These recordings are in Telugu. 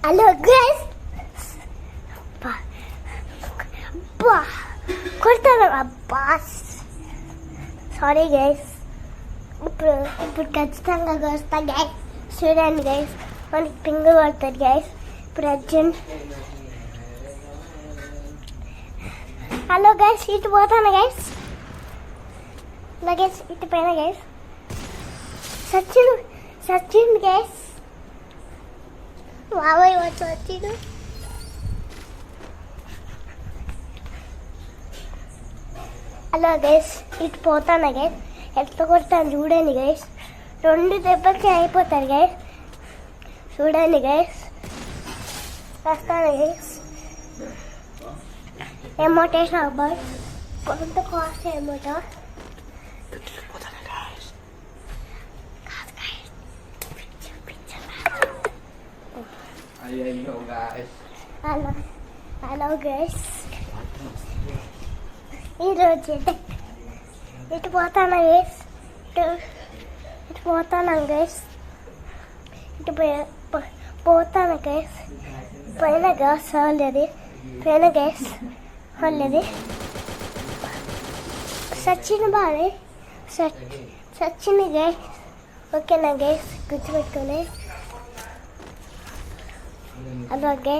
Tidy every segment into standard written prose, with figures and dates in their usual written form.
హలో గైస్, కొడతాను అబ్బా. సారీ గైస్, ఇప్పుడు ఖచ్చితంగా వస్తా గైస్. చూడండి గైస్, మనకి పింగ్ కొడతారు గైస్. ఇప్పుడు అర్జున్. హలో గైస్, ఇటు పోతాను గైస్. ఇలా గైస్, ఇటు పైన గైస్. సచిన్ గైస్, బాబాయ్ వచ్చి వచ్చిండు. హలో గైస్, ఇటు పోతాను గైస్. ఎట్లా కొడతాను చూడండి గైస్. 2 దెబ్బలకి అయిపోతారు గైస్. చూడండి గైస్, వస్తాను గైస్. అమౌంట్ వేసిన అబ్బాయి కొంత కాస్ట్ అమౌంట్. హలో గైస్, ఈరోజు ఇటు పోతాను గైస్. ఇటు పోతాను గైస్. ఇటు పోతాను గైస్. పైన గ్యాస్ వాళ్ళది, పైన గ్యాస్ వాళ్ళది. సచిన్ బాగా సచిన్ గైస్. ఓకేనా గైస్, గుర్తుపెట్టుకుని. అలాగే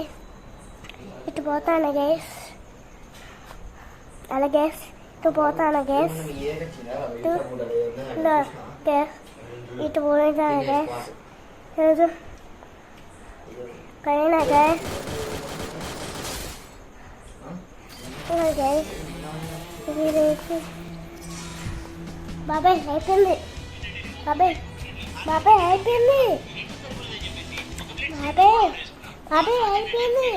ఇటు పోతాను గైస్. అలాగే ఇటు పోతాను గైస్. ఇటు పోతాను గైస్. పైన గైస్. బాబాయ్ అయిపోయింది. బాబాయ్ అయిపోయింది. బాబాయ్ అయిపోయింది.